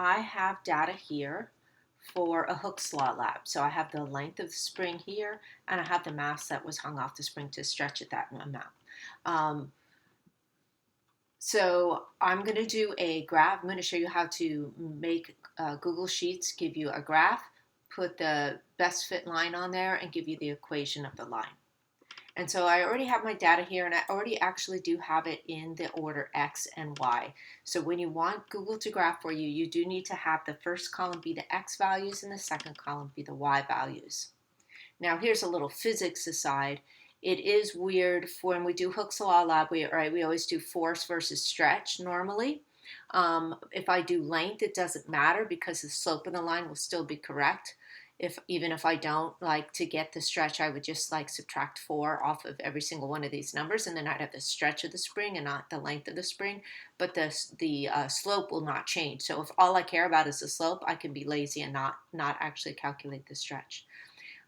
I have data here for a Hooke's Law lab. So I have the length of the spring here, and I have the mass that was hung off the spring to stretch it that amount. So I'm going to do a graph. I'm going to show you how to make Google Sheets give you a graph, put the best fit line on there, and give you the equation of the line. And so I already have my data here, and I already actually do have it in the order X and Y. So when you want Google to graph for you, you do need to have the first column be the X values and the second column be the Y values. Now here's a little physics aside. It is weird for when we do Hooke's Law lab, we always do force versus stretch normally. If I do length, it doesn't matter because the slope of the line will still be correct. Even if I don't like to get the stretch, I would just like subtract 4 off of every single one of these numbers, and then I'd have the stretch of the spring and not the length of the spring. But the slope will not change. So if all I care about is the slope, I can be lazy and not actually calculate the stretch.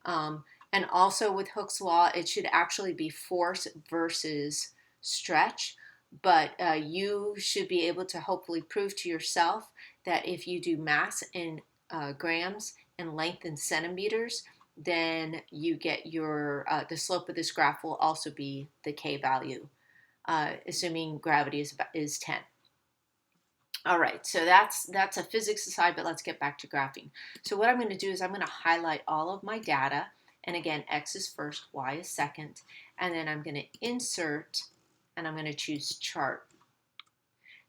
And also with Hooke's Law, it should actually be force versus stretch. But you should be able to hopefully prove to yourself that if you do mass in grams and length in centimeters, then you get your the slope of this graph will also be the k value, assuming gravity is 10. All right, so that's a physics aside, but let's get back to graphing. So what I'm going to do is I'm going to highlight all of my data. And again, X is first, Y is second. And then I'm going to insert, and I'm going to choose chart.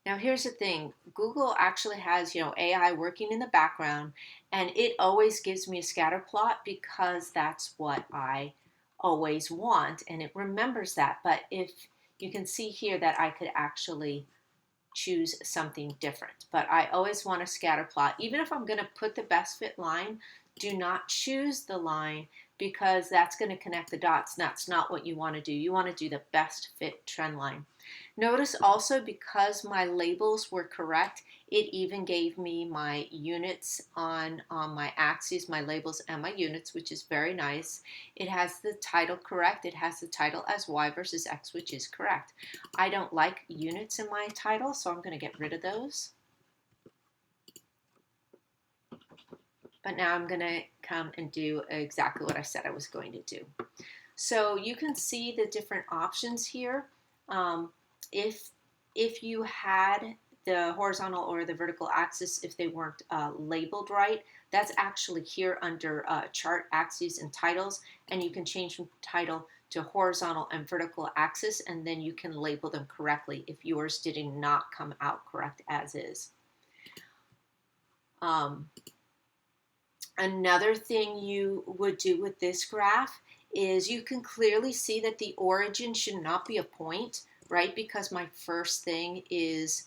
Now here's the thing, Google actually has, AI working in the background, and it always gives me a scatter plot because that's what I always want, and it remembers that. But if you can see here that I could actually choose something different. But I always want a scatter plot. Even if I'm going to put the best fit line, do not choose the line because that's going to connect the dots. That's not what you want to do. You want to do the best fit trend line. Notice also because my labels were correct, it even gave me my units on my axes, my labels and my units, which is very nice. It has the title correct. It has the title as Y versus X, which is correct. I don't like units in my title, so I'm going to get rid of those. But now I'm going to come and do exactly what I said I was going to do. So you can see the different options here. If you had the horizontal or the vertical axis, if they weren't labeled right, that's actually here under chart axes and titles, and you can change from title to horizontal and vertical axis, and then you can label them correctly if yours did not come out correct as is. Another thing you would do with this graph is you can clearly see that the origin should not be a point, right? Because my first thing is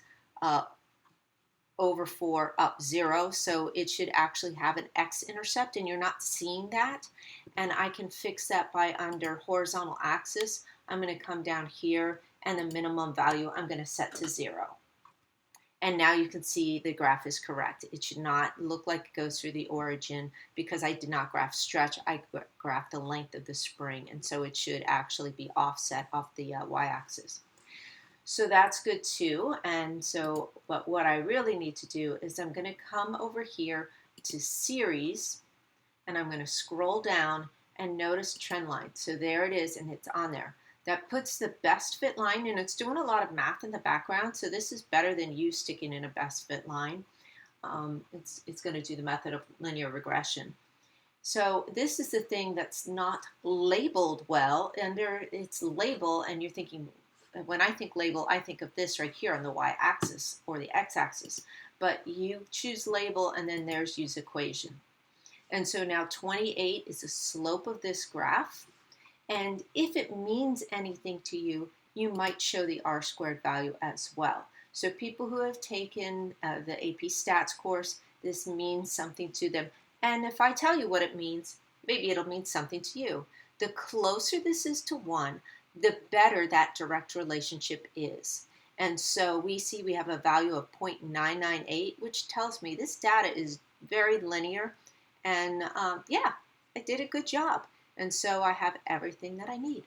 over 4 up 0, so it should actually have an x-intercept, and you're not seeing that. And I can fix that by under horizontal axis. I'm going to come down here, and the minimum value I'm going to set to 0. And now you can see the graph is correct. It should not look like it goes through the origin because I did not graph stretch. I graphed the length of the spring, and so it should actually be offset off the y-axis. So that's good too. And so, but what I really need to do is I'm going to come over here to series, and I'm going to scroll down and notice trend line. So there it is, and it's on there. That puts the best fit line, and it's doing a lot of math in the background, so this is better than you sticking in a best fit line. It's going to do the method of linear regression. So this is the thing that's not labeled well, and it's label, and you're thinking, when I think label, I think of this right here on the y-axis or the x-axis, but you choose label, and then there's use equation. And so now 28 is the slope of this graph. And if it means anything to you, you might show the r-squared value as well. So people who have taken the AP Stats course, this means something to them. And if I tell you what it means, maybe it'll mean something to you. The closer this is to 1, the better that direct relationship is. And so we see we have a value of 0.998, which tells me this data is very linear. And yeah, I did a good job. And so I have everything that I need.